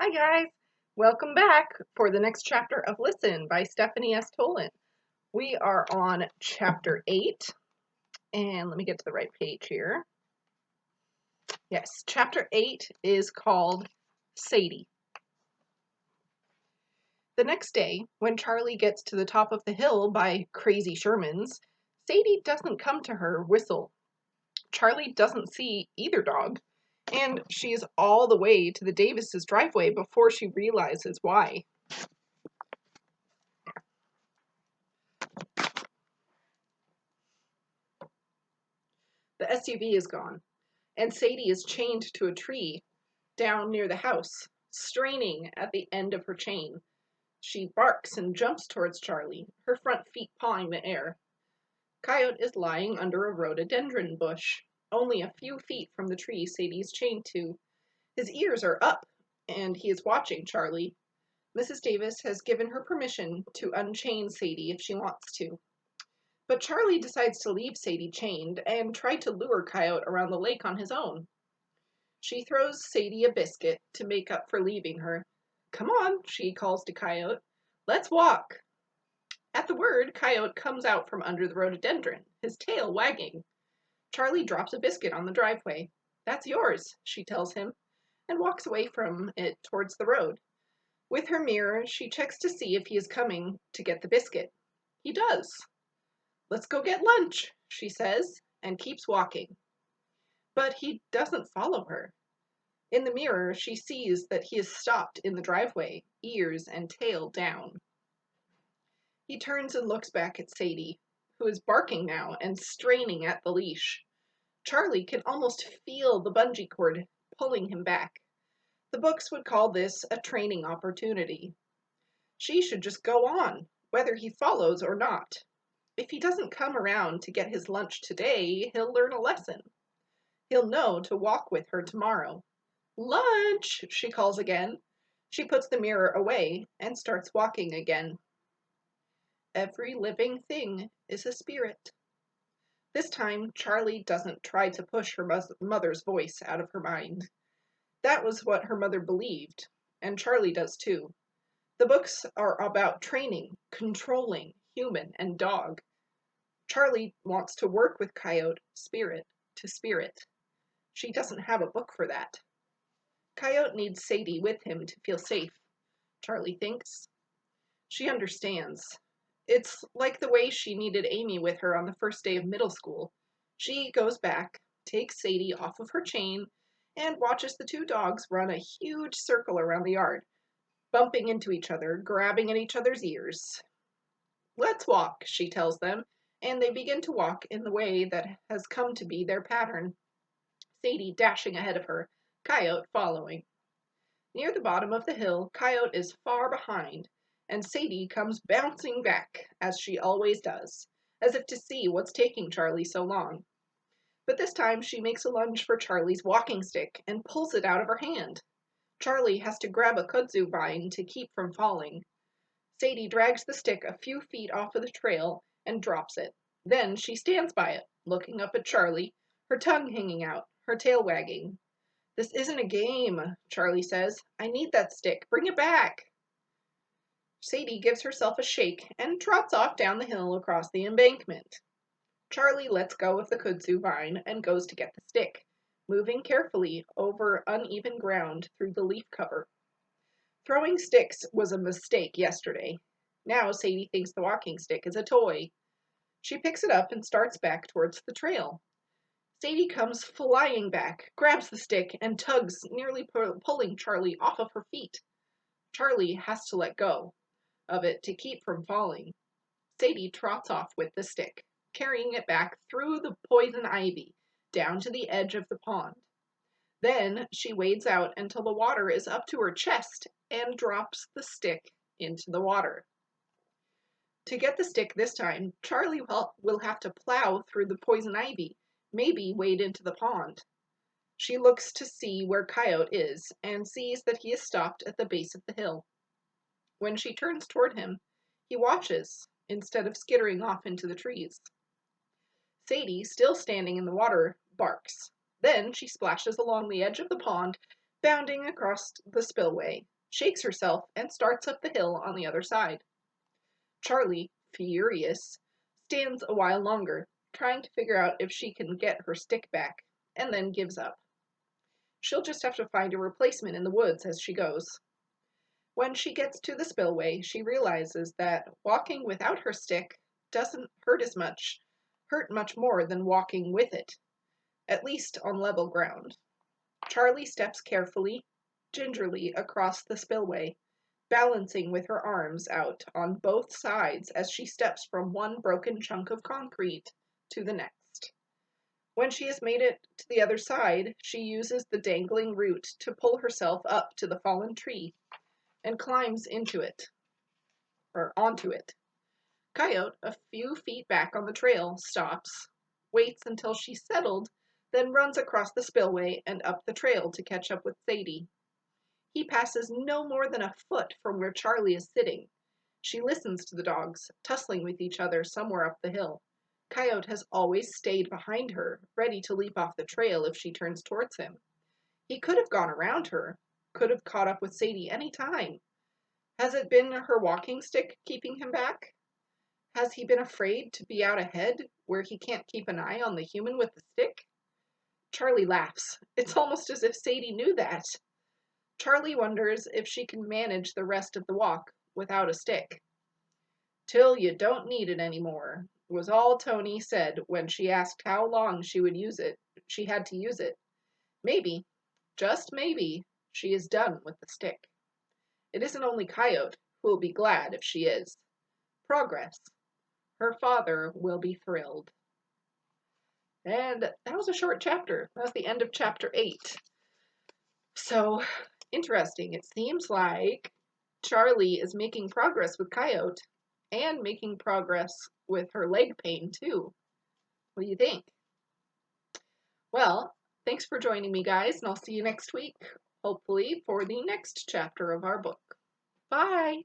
Hi guys, welcome back for the next chapter of Listen by Stephanie S. Tolan. We are on chapter 8, and let me get to the right page here. Yes, chapter 8 is called Sadie. The next day, when Charlie gets to the top of the hill by Crazy Sherman's, Sadie doesn't come to her whistle. Charlie doesn't see either dog, and she is all the way to the Davises' driveway before she realizes why. The SUV is gone, and Sadie is chained to a tree down near the house, straining at the end of her chain. She barks and jumps towards Charlie, her front feet pawing the air. Coyote is lying under a rhododendron bush, only a few feet from the tree Sadie is chained to. His ears are up, and he is watching Charlie. Mrs. Davis has given her permission to unchain Sadie if she wants to. But Charlie decides to leave Sadie chained and try to lure Coyote around the lake on his own. She throws Sadie a biscuit to make up for leaving her. "Come on," she calls to Coyote. "Let's walk." At the word, Coyote comes out from under the rhododendron, his tail wagging. Charlie drops a biscuit on the driveway. "That's yours," she tells him, and walks away from it towards the road. With her mirror, she checks to see if he is coming to get the biscuit. He does. "Let's go get lunch," she says, and keeps walking. But he doesn't follow her. In the mirror, she sees that he is stopped in the driveway, ears and tail down. He turns and looks back at Sadie, who is barking now and straining at the leash. Charlie can almost feel the bungee cord pulling him back. The books would call this a training opportunity. She should just go on, whether he follows or not. If he doesn't come around to get his lunch today, he'll learn a lesson. He'll know to walk with her tomorrow. "Lunch," she calls again. She puts the mirror away and starts walking again. Every living thing is a spirit. This time, Charlie doesn't try to push her mother's voice out of her mind. That was what her mother believed, and Charlie does too. The books are about training, controlling human and dog. Charlie wants to work with Coyote, spirit to spirit. She doesn't have a book for that. Coyote needs Sadie with him to feel safe, Charlie thinks. She understands. It's like the way she needed Amy with her on the first day of middle school. She goes back, takes Sadie off of her chain, and watches the two dogs run a huge circle around the yard, bumping into each other, grabbing at each other's ears. "Let's walk," she tells them, and they begin to walk in the way that has come to be their pattern. Sadie dashing ahead of her, Coyote following. Near the bottom of the hill, Coyote is far behind, and Sadie comes bouncing back, as she always does, as if to see what's taking Charlie so long. But this time she makes a lunge for Charlie's walking stick and pulls it out of her hand. Charlie has to grab a kudzu vine to keep from falling. Sadie drags the stick a few feet off of the trail and drops it. Then she stands by it, looking up at Charlie, her tongue hanging out, her tail wagging. "This isn't a game," Charlie says. "I need that stick. Bring it back." Sadie gives herself a shake and trots off down the hill across the embankment. Charlie lets go of the kudzu vine and goes to get the stick, moving carefully over uneven ground through the leaf cover. Throwing sticks was a mistake yesterday. Now Sadie thinks the walking stick is a toy. She picks it up and starts back towards the trail. Sadie comes flying back, grabs the stick, and tugs, nearly pulling Charlie off of her feet. Charlie has to let go of it to keep from falling. Sadie trots off with the stick, carrying it back through the poison ivy, down to the edge of the pond. Then she wades out until the water is up to her chest and drops the stick into the water. To get the stick this time, Charlie will have to plow through the poison ivy, maybe wade into the pond. She looks to see where Coyote is and sees that he is stopped at the base of the hill. When she turns toward him, he watches instead of skittering off into the trees. Sadie, still standing in the water, barks. Then she splashes along the edge of the pond, bounding across the spillway. shakes herself, and starts up the hill on the other side. Charlie, furious, stands a while longer, trying to figure out if she can get her stick back, and then gives up. She'll just have to find a replacement in the woods as she goes. When she gets to the spillway, she realizes that walking without her stick doesn't hurt much more than walking with it, at least on level ground. Charlie steps carefully, gingerly across the spillway, balancing with her arms out on both sides as she steps from one broken chunk of concrete to the next. When she has made it to the other side, she uses the dangling root to pull herself up to the fallen tree and climbs into it, or onto it. Coyote, a few feet back on the trail, stops, waits until she's settled, then runs across the spillway and up the trail to catch up with Sadie. He passes no more than a foot from where Charlie is sitting. She listens to the dogs, tussling with each other somewhere up the hill. Coyote has always stayed behind her, ready to leap off the trail if she turns towards him. He could have gone around her, could have caught up with Sadie any time. Has it been her walking stick keeping him back? Has he been afraid to be out ahead where he can't keep an eye on the human with the stick? Charlie laughs. It's almost as if Sadie knew that. Charlie wonders if she can manage the rest of the walk without a stick. "Till you don't need it anymore," was all Tony said when she asked how long she had to use it. Maybe, just maybe, she is done with the stick. It isn't only Coyote who will be glad if she is. Progress. Her father will be thrilled. And that was a short chapter. That was the end of chapter 8. So, interesting. It seems like Charlie is making progress with Coyote and making progress with her leg pain, too. What do you think? Well, thanks for joining me, guys, and I'll see you next week, hopefully, for the next chapter of our book. Bye!